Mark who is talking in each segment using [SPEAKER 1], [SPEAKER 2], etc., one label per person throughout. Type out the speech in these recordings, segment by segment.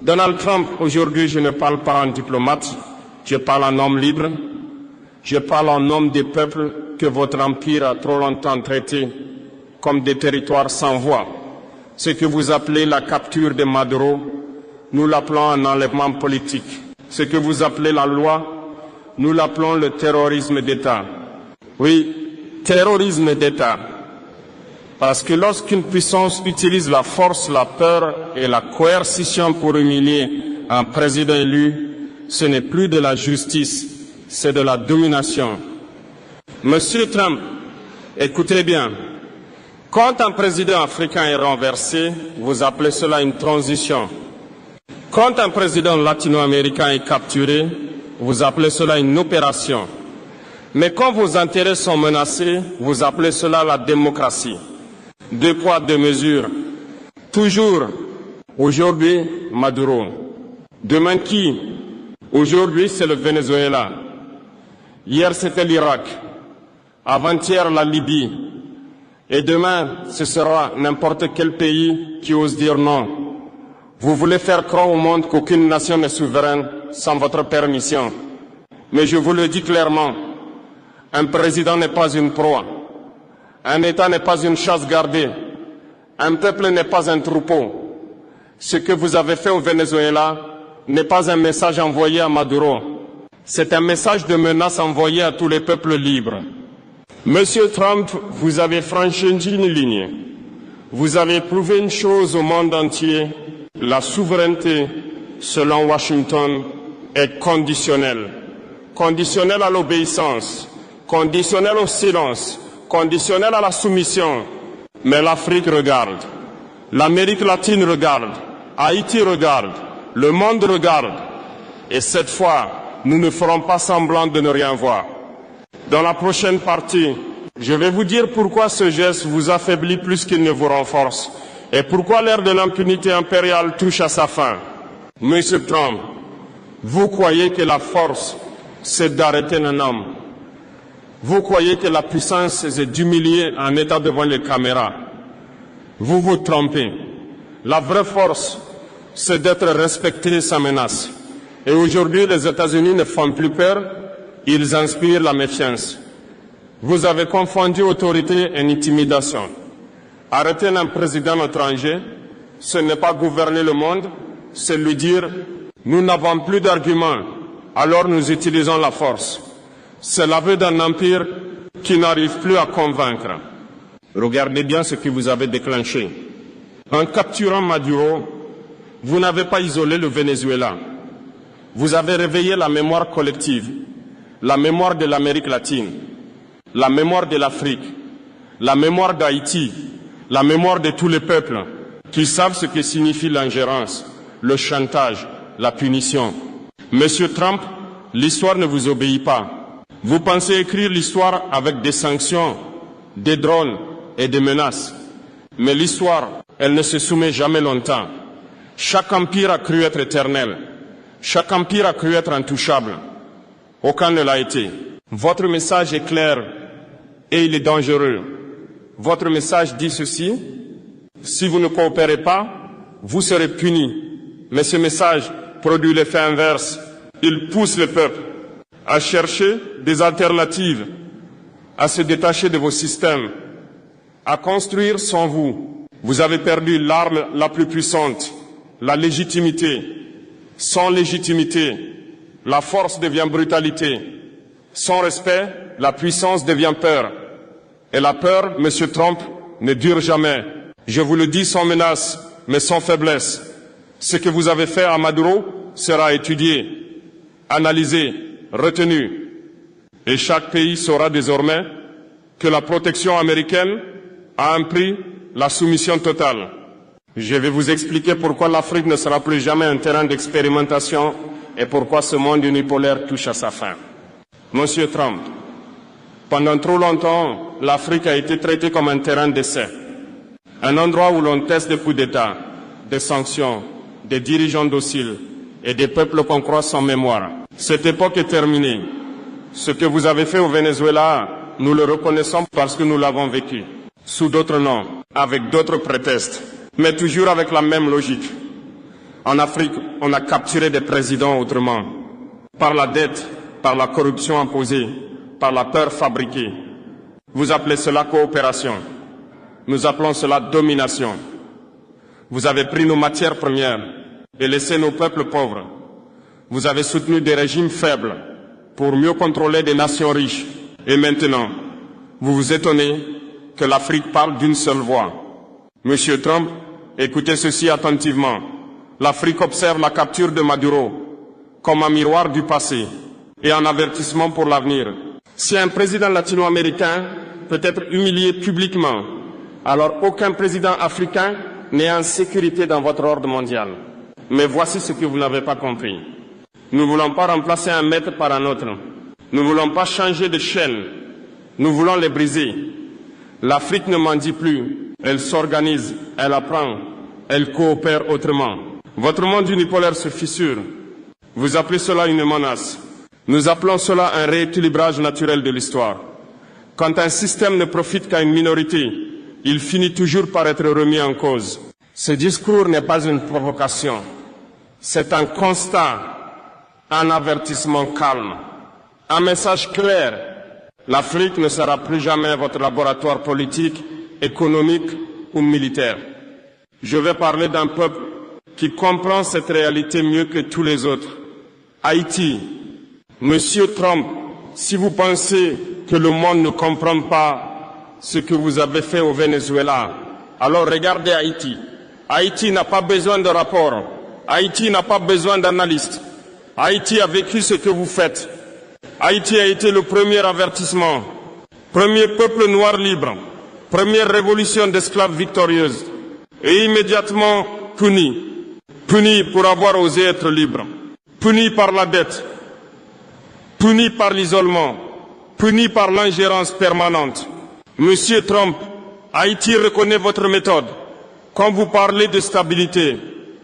[SPEAKER 1] Donald Trump, aujourd'hui, je ne parle pas en diplomate, je parle en homme libre, je parle en homme des peuples que votre empire a trop longtemps traités comme des territoires sans voix. Ce que vous appelez la capture de Maduro, nous l'appelons un enlèvement politique. Ce que vous appelez la loi, nous l'appelons le terrorisme d'État. Oui, terrorisme d'État. Parce que lorsqu'une puissance utilise la force, la peur et la coercition pour humilier un président élu, ce n'est plus de la justice, c'est de la domination. Monsieur Trump, écoutez bien, quand un président africain est renversé, vous appelez cela une transition. Quand un président latino-américain est capturé, vous appelez cela une opération. Mais quand vos intérêts sont menacés, vous appelez cela la démocratie. Deux poids, deux mesures. Toujours, aujourd'hui, Maduro. Demain qui? Aujourd'hui, c'est le Venezuela. Hier, c'était l'Irak. Avant-hier, la Libye. Et demain, ce sera n'importe quel pays qui ose dire non. Vous voulez faire croire au monde qu'aucune nation n'est souveraine sans votre permission. Mais je vous le dis clairement, un président n'est pas une proie. Un État n'est pas une chasse gardée. Un peuple n'est pas un troupeau. Ce que vous avez fait au Venezuela n'est pas un message envoyé à Maduro. C'est un message de menace envoyé à tous les peuples libres. Monsieur Trump, vous avez franchi une ligne. Vous avez prouvé une chose au monde entier. La souveraineté, selon Washington, est conditionnelle. Conditionnelle à l'obéissance, conditionnelle au silence, conditionnelle à la soumission. Mais l'Afrique regarde, l'Amérique latine regarde, Haïti regarde, le monde regarde. Et cette fois, nous ne ferons pas semblant de ne rien voir. Dans la prochaine partie, je vais vous dire pourquoi ce geste vous affaiblit plus qu'il ne vous renforce et pourquoi l'ère de l'impunité impériale touche à sa fin. Monsieur Trump, vous croyez que la force, c'est d'arrêter un homme. Vous croyez que la puissance, c'est d'humilier un État devant les caméras. Vous vous trompez. La vraie force, c'est d'être respecté sans menace. Et aujourd'hui, les États-Unis ne font plus peur, ils inspirent la méfiance. Vous avez confondu autorité et intimidation. Arrêter un président étranger, ce n'est pas gouverner le monde, c'est lui dire « nous n'avons plus d'arguments, alors nous utilisons la force ». C'est l'aveu d'un empire qui n'arrive plus à convaincre. Regardez bien ce que vous avez déclenché. En capturant Maduro, vous n'avez pas isolé le Venezuela. Vous avez réveillé la mémoire collective, la mémoire de l'Amérique latine, la mémoire de l'Afrique, la mémoire d'Haïti, la mémoire de tous les peuples qui savent ce que signifie l'ingérence, le chantage, la punition. Monsieur Trump, l'histoire ne vous obéit pas. Vous pensez écrire l'histoire avec des sanctions, des drones et des menaces. Mais l'histoire, elle ne se soumet jamais longtemps. Chaque empire a cru être éternel. Chaque empire a cru être intouchable. Aucun ne l'a été. Votre message est clair et il est dangereux. Votre message dit ceci: si vous ne coopérez pas, vous serez punis. Mais ce message produit l'effet inverse. Il pousse le peuple à chercher des alternatives, à se détacher de vos systèmes, à construire sans vous. Vous avez perdu l'arme la plus puissante, la légitimité. Sans légitimité, la force devient brutalité. Sans respect, la puissance devient peur. Et la peur, Monsieur Trump, ne dure jamais. Je vous le dis sans menace, mais sans faiblesse. Ce que vous avez fait à Maduro sera étudié, analysé, retenu. Et chaque pays saura désormais que la protection américaine a un prix, la soumission totale. Je vais vous expliquer pourquoi l'Afrique ne sera plus jamais un terrain d'expérimentation et pourquoi ce monde unipolaire touche à sa fin. Monsieur Trump, pendant trop longtemps, l'Afrique a été traitée comme un terrain d'essai, un endroit où l'on teste des coups d'État, des sanctions, des dirigeants dociles et des peuples qu'on croit sans mémoire. Cette époque est terminée. Ce que vous avez fait au Venezuela, nous le reconnaissons parce que nous l'avons vécu, sous d'autres noms, avec d'autres prétextes, mais toujours avec la même logique. En Afrique, on a capturé des présidents autrement, par la dette, par la corruption imposée, par la peur fabriquée. Vous appelez cela coopération. Nous appelons cela domination. Vous avez pris nos matières premières et laissé nos peuples pauvres. Vous avez soutenu des régimes faibles pour mieux contrôler des nations riches. Et maintenant, vous vous étonnez que l'Afrique parle d'une seule voix. Monsieur Trump, écoutez ceci attentivement. L'Afrique observe la capture de Maduro comme un miroir du passé et un avertissement pour l'avenir. Si un président latino-américain peut être humilié publiquement, alors aucun président africain n'est en sécurité dans votre ordre mondial. Mais voici ce que vous n'avez pas compris. Nous ne voulons pas remplacer un maître par un autre. Nous ne voulons pas changer de chaîne. Nous voulons les briser. L'Afrique ne mendie plus. Elle s'organise, elle apprend, elle coopère autrement. Votre monde unipolaire se fissure. Vous appelez cela une menace. Nous appelons cela un rééquilibrage naturel de l'histoire. Quand un système ne profite qu'à une minorité, il finit toujours par être remis en cause. Ce discours n'est pas une provocation. C'est un constat, un avertissement calme, un message clair. L'Afrique ne sera plus jamais votre laboratoire politique, économique ou militaire. Je vais parler d'un peuple qui comprend cette réalité mieux que tous les autres. Haïti. Monsieur Trump, si vous pensez que le monde ne comprend pas ce que vous avez fait au Venezuela, alors regardez Haïti. Haïti n'a pas besoin de rapport. Haïti n'a pas besoin d'analystes. Haïti a vécu ce que vous faites. Haïti a été le premier avertissement, premier peuple noir libre, première révolution d'esclaves victorieuse, et immédiatement puni. Puni pour avoir osé être libre, puni par la dette, puni par l'isolement, puni par l'ingérence permanente. Monsieur Trump, Haïti reconnaît votre méthode. Quand vous parlez de stabilité,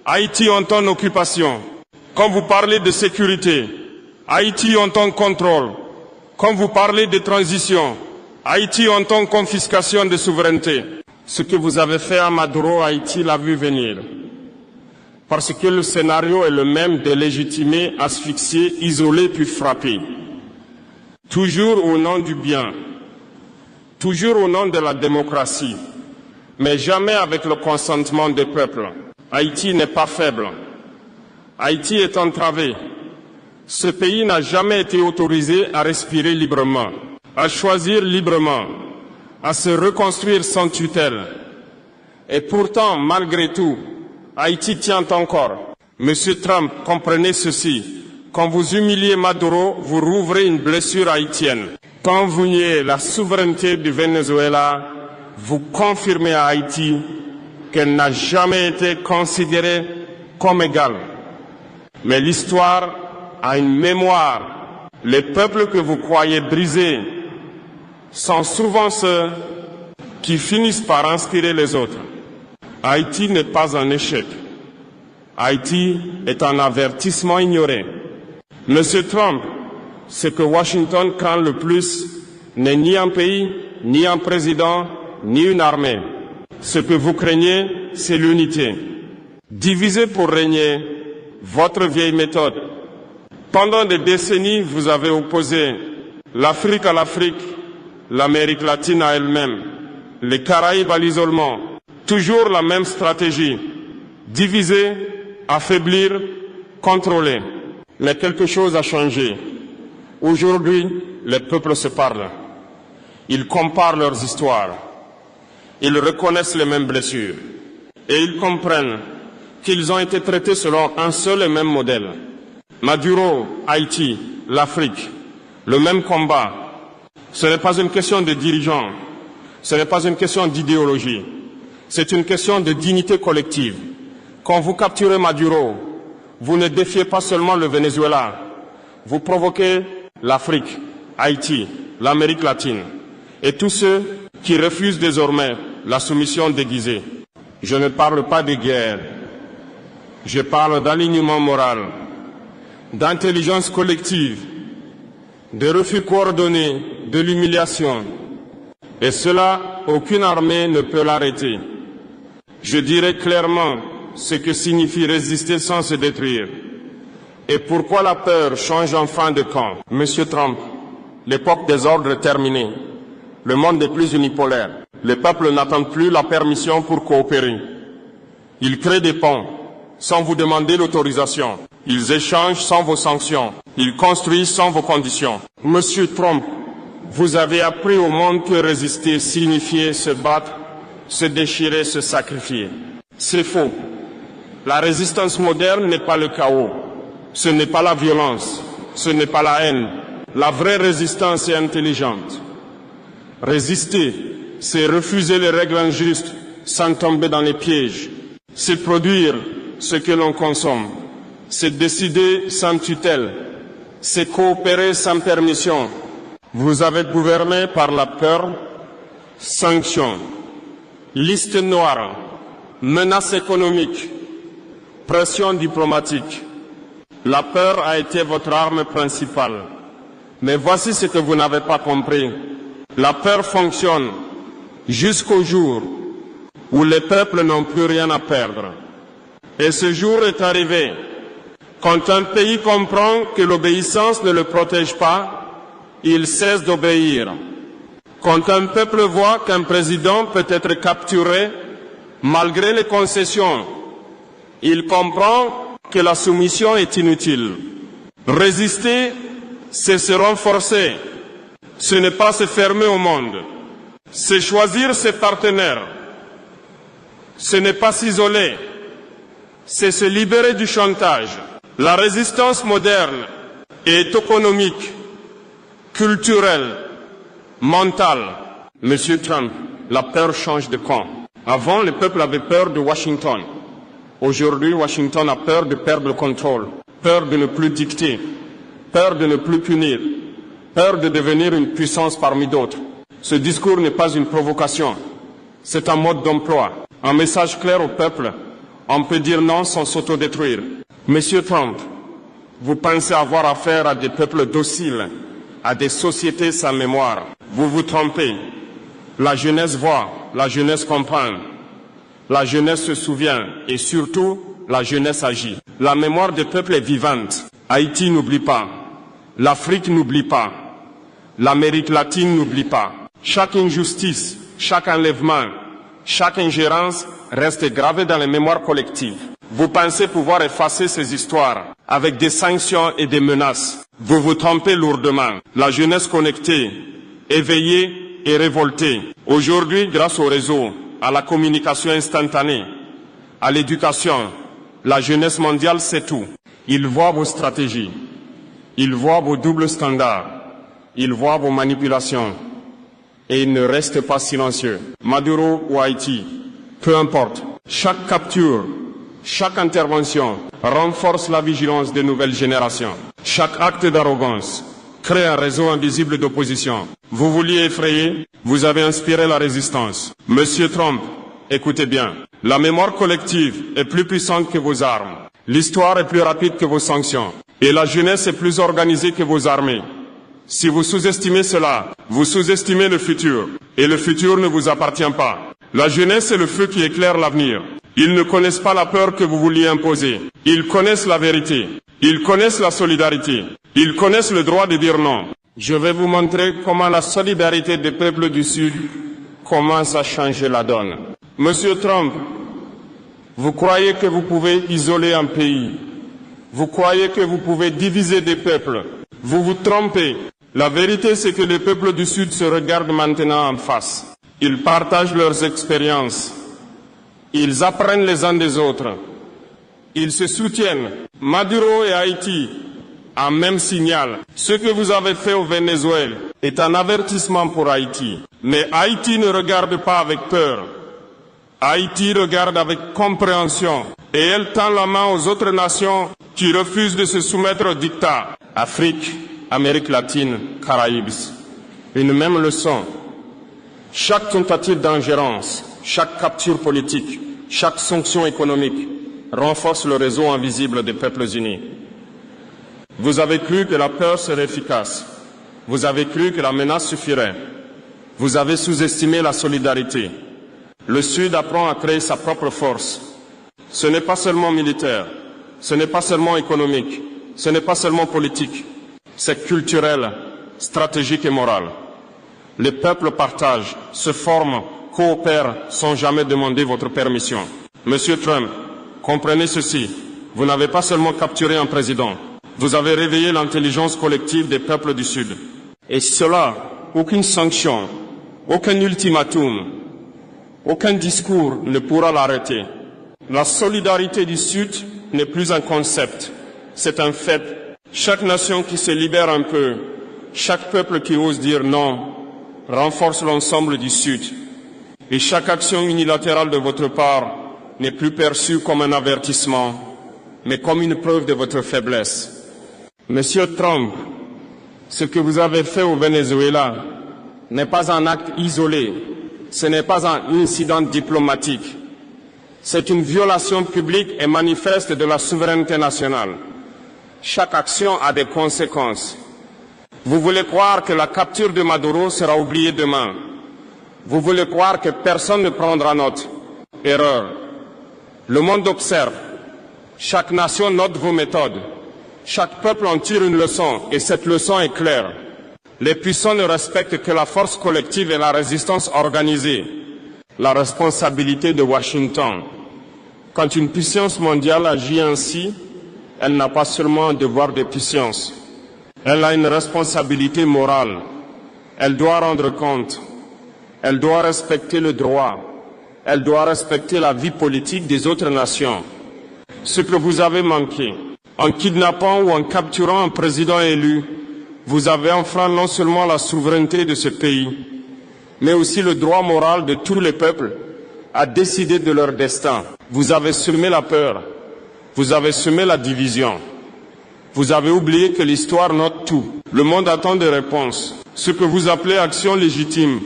[SPEAKER 1] Haïti entend occupation. Quand vous parlez de sécurité, Haïti entend contrôle. Quand vous parlez de transition, Haïti entend confiscation de souveraineté. Ce que vous avez fait à Maduro, Haïti l'a vu venir. Parce que le scénario est le même de légitimer, asphyxier, isoler puis frapper. Toujours au nom du bien, toujours au nom de la démocratie, mais jamais avec le consentement des peuples. Haïti n'est pas faible. Haïti est entravé. Ce pays n'a jamais été autorisé à respirer librement, à choisir librement, à se reconstruire sans tutelle. Et pourtant, malgré tout, Haïti tient encore. Monsieur Trump, comprenez ceci. Quand vous humiliez Maduro, vous rouvrez une blessure haïtienne. Quand vous niez la souveraineté du Venezuela, vous confirmez à Haïti qu'elle n'a jamais été considérée comme égale. Mais l'histoire a une mémoire. Les peuples que vous croyez brisés sont souvent ceux qui finissent par inspirer les autres. Haïti n'est pas un échec. Haïti est un avertissement ignoré. Monsieur Trump, ce que Washington craint le plus n'est ni un pays, ni un président, ni une armée. Ce que vous craignez, c'est l'unité. Diviser pour régner, votre vieille méthode. Pendant des décennies, vous avez opposé l'Afrique à l'Afrique, l'Amérique latine à elle-même, les Caraïbes à l'isolement. Toujours la même stratégie. Diviser, affaiblir, contrôler. Mais quelque chose a changé. Aujourd'hui, les peuples se parlent. Ils comparent leurs histoires. Ils reconnaissent les mêmes blessures. Et ils comprennent qu'ils ont été traités selon un seul et même modèle. Maduro, Haïti, l'Afrique, le même combat. Ce n'est pas une question de dirigeants. Ce n'est pas une question d'idéologie. C'est une question de dignité collective. Quand vous capturez Maduro, vous ne défiez pas seulement le Venezuela. Vous provoquez l'Afrique, Haïti, l'Amérique latine et tous ceux qui refusent désormais la soumission déguisée. Je ne parle pas de guerre. Je parle d'alignement moral, d'intelligence collective, de refus coordonné, de l'humiliation. Et cela, aucune armée ne peut l'arrêter. Je dirais clairement ce que signifie résister sans se détruire. Et pourquoi la peur change enfin de camp? Monsieur Trump, l'époque des ordres est terminée. Le monde n'est plus unipolaire. Les peuples n'attendent plus la permission pour coopérer. Ils créent des ponts sans vous demander l'autorisation. Ils échangent sans vos sanctions. Ils construisent sans vos conditions. Monsieur Trump, vous avez appris au monde que résister signifiait se battre, se déchirer, se sacrifier. C'est faux. La résistance moderne n'est pas le chaos. Ce n'est pas la violence. Ce n'est pas la haine. La vraie résistance est intelligente. Résister, c'est refuser les règles injustes sans tomber dans les pièges. C'est produire ce que l'on consomme. C'est décider sans tutelle. C'est coopérer sans permission. Vous avez gouverné par la peur, sanctions, liste noire, menaces économiques, pression diplomatique. La peur a été votre arme principale. Mais voici ce que vous n'avez pas compris. La peur fonctionne jusqu'au jour où les peuples n'ont plus rien à perdre. Et ce jour est arrivé. Quand un pays comprend que l'obéissance ne le protège pas, il cesse d'obéir. Quand un peuple voit qu'un président peut être capturé malgré les concessions, il comprend que la soumission est inutile. Résister, c'est se renforcer. Ce n'est pas se fermer au monde. C'est choisir ses partenaires. Ce n'est pas s'isoler. C'est se libérer du chantage. La résistance moderne est économique, culturelle, mentale. Monsieur Trump, la peur change de camp. Avant, le peuple avait peur de Washington. Aujourd'hui, Washington a peur de perdre le contrôle, peur de ne plus dicter, peur de ne plus punir, peur de devenir une puissance parmi d'autres. Ce discours n'est pas une provocation, c'est un mode d'emploi, un message clair au peuple. On peut dire non sans s'autodétruire. Monsieur Trump, vous pensez avoir affaire à des peuples dociles, à des sociétés sans mémoire. Vous vous trompez. La jeunesse voit, la jeunesse comprend, la jeunesse se souvient et surtout, la jeunesse agit. La mémoire des peuples est vivante. Haïti n'oublie pas. L'Afrique n'oublie pas. L'Amérique latine n'oublie pas. Chaque injustice, chaque enlèvement, chaque ingérence reste gravée dans les mémoires collectives. Vous pensez pouvoir effacer ces histoires avec des sanctions et des menaces. Vous vous trompez lourdement. La jeunesse connectée, éveillée et révoltée. Aujourd'hui, grâce au réseau, à la communication instantanée, à l'éducation, la jeunesse mondiale sait tout. Ils voient vos stratégies. Ils voient vos doubles standards. Ils voient vos manipulations. Et ils ne restent pas silencieux. Maduro ou Haïti, peu importe. Chaque capture, chaque intervention renforce la vigilance des nouvelles générations. Chaque acte d'arrogance crée un réseau invisible d'opposition. Vous vouliez effrayer, vous avez inspiré la résistance. Monsieur Trump, écoutez bien. La mémoire collective est plus puissante que vos armes. L'histoire est plus rapide que vos sanctions. Et la jeunesse est plus organisée que vos armées. Si vous sous-estimez cela, vous sous-estimez le futur. Et le futur ne vous appartient pas. La jeunesse est le feu qui éclaire l'avenir. Ils ne connaissent pas la peur que vous vouliez imposer. Ils connaissent la vérité. Ils connaissent la solidarité. Ils connaissent le droit de dire non. Je vais vous montrer comment la solidarité des peuples du Sud commence à changer la donne. Monsieur Trump, vous croyez que vous pouvez isoler un pays. Vous croyez que vous pouvez diviser des peuples. Vous vous trompez. La vérité, c'est que les peuples du Sud se regardent maintenant en face. Ils partagent leurs expériences. Ils apprennent les uns des autres. Ils se soutiennent. Maduro et Haïti, un même signal. Ce que vous avez fait au Venezuela est un avertissement pour Haïti. Mais Haïti ne regarde pas avec peur. Haïti regarde avec compréhension. Et elle tend la main aux autres nations qui refusent de se soumettre au diktat. Afrique, Amérique latine, Caraïbes. Une même leçon. Chaque tentative d'ingérence, chaque capture politique, chaque sanction économique renforce le réseau invisible des peuples unis. Vous avez cru que la peur serait efficace. Vous avez cru que la menace suffirait. Vous avez sous-estimé la solidarité. Le Sud apprend à créer sa propre force. Ce n'est pas seulement militaire, ce n'est pas seulement économique, ce n'est pas seulement politique, c'est culturel, stratégique et moral. Les peuples partagent, se forment, coopèrent sans jamais demander votre permission. Monsieur Trump, comprenez ceci, vous n'avez pas seulement capturé un président, vous avez réveillé l'intelligence collective des peuples du Sud. Et cela, aucune sanction, aucun ultimatum, aucun discours ne pourra l'arrêter. La solidarité du Sud n'est plus un concept, c'est un fait. Chaque nation qui se libère un peu, chaque peuple qui ose dire non, renforce l'ensemble du Sud. Et chaque action unilatérale de votre part n'est plus perçue comme un avertissement, mais comme une preuve de votre faiblesse. Monsieur Trump, ce que vous avez fait au Venezuela n'est pas un acte isolé, ce n'est pas un incident diplomatique. C'est une violation publique et manifeste de la souveraineté nationale. Chaque action a des conséquences. Vous voulez croire que la capture de Maduro sera oubliée demain. Vous voulez croire que personne ne prendra note. Erreur. Le monde observe. Chaque nation note vos méthodes. Chaque peuple en tire une leçon, et cette leçon est claire. Les puissants ne respectent que la force collective et la résistance organisée. La responsabilité de Washington. Quand une puissance mondiale agit ainsi, elle n'a pas seulement un devoir de puissance. Elle a une responsabilité morale. Elle doit rendre compte. Elle doit respecter le droit. Elle doit respecter la vie politique des autres nations. Ce que vous avez manqué, en kidnappant ou en capturant un président élu, vous avez enfreint non seulement la souveraineté de ce pays, mais aussi le droit moral de tous les peuples à décider de leur destin. Vous avez semé la peur, vous avez semé la division. Vous avez oublié que l'histoire note tout. Le monde attend des réponses. Ce que vous appelez action légitime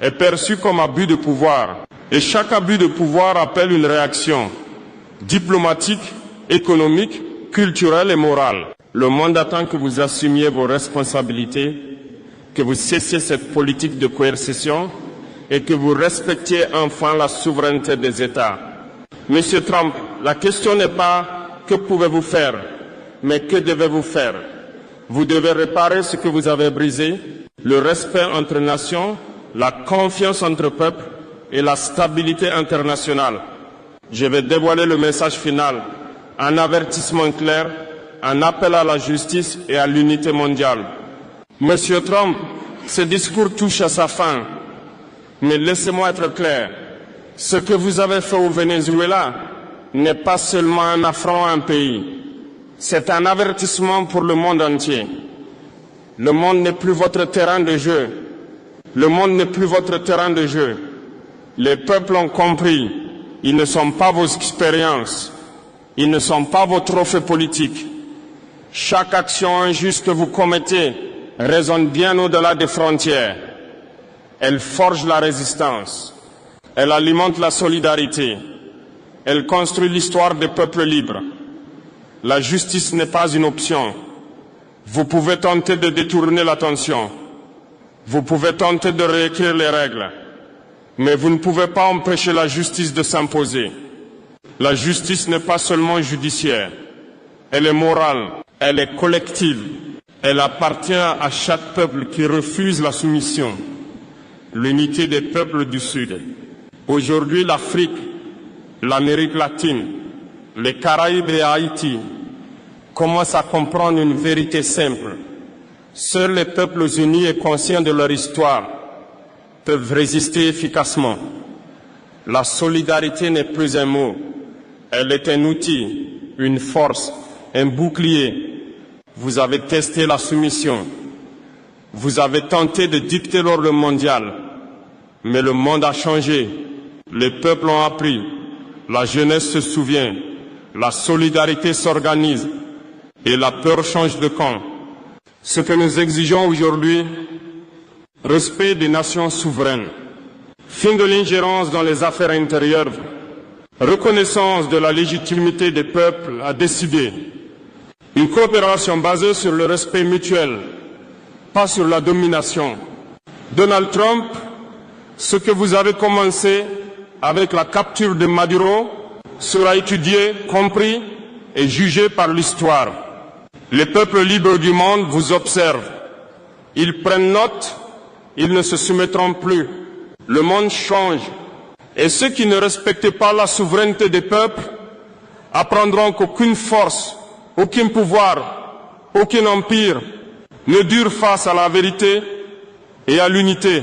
[SPEAKER 1] est perçu comme abus de pouvoir. Et chaque abus de pouvoir appelle une réaction diplomatique, économique, culturelle et morale. Le monde attend que vous assumiez vos responsabilités, que vous cessiez cette politique de coercition et que vous respectiez enfin la souveraineté des États. Monsieur Trump, la question n'est pas que pouvez-vous faire, mais que devez-vous faire? Vous devez réparer ce que vous avez brisé, le respect entre nations, la confiance entre peuples et la stabilité internationale. Je vais dévoiler le message final, un avertissement clair, un appel à la justice et à l'unité mondiale. Monsieur Trump, ce discours touche à sa fin, mais laissez-moi être clair. Ce que vous avez fait au Venezuela n'est pas seulement un affront à un pays, c'est un avertissement pour le monde entier. Le monde n'est plus votre terrain de jeu. Le monde n'est plus votre terrain de jeu. Les peuples ont compris. Ils ne sont pas vos expériences. Ils ne sont pas vos trophées politiques. Chaque action injuste que vous commettez résonne bien au-delà des frontières. Elle forge la résistance. Elle alimente la solidarité. Elle construit l'histoire des peuples libres. La justice n'est pas une option. Vous pouvez tenter de détourner l'attention. Vous pouvez tenter de réécrire les règles. Mais vous ne pouvez pas empêcher la justice de s'imposer. La justice n'est pas seulement judiciaire. Elle est morale. Elle est collective. Elle appartient à chaque peuple qui refuse la soumission. L'unité des peuples du Sud. Aujourd'hui, l'Afrique, l'Amérique latine, les Caraïbes et Haïti commencent à comprendre une vérité simple. Seuls les peuples unis et conscients de leur histoire peuvent résister efficacement. La solidarité n'est plus un mot. Elle est un outil, une force, un bouclier. Vous avez testé la soumission. Vous avez tenté de dicter l'ordre mondial. Mais le monde a changé. Les peuples ont appris. La jeunesse se souvient. La solidarité s'organise. Et la peur change de camp. Ce que nous exigeons aujourd'hui, respect des nations souveraines, fin de l'ingérence dans les affaires intérieures, reconnaissance de la légitimité des peuples à décider, une coopération basée sur le respect mutuel, pas sur la domination. Donald Trump, ce que vous avez commencé avec la capture de Maduro sera étudié, compris et jugé par l'histoire. Les peuples libres du monde vous observent. Ils prennent note, ils ne se soumettront plus. Le monde change. Et ceux qui ne respectent pas la souveraineté des peuples apprendront qu'aucune force, aucun pouvoir, aucun empire ne dure face à la vérité et à l'unité.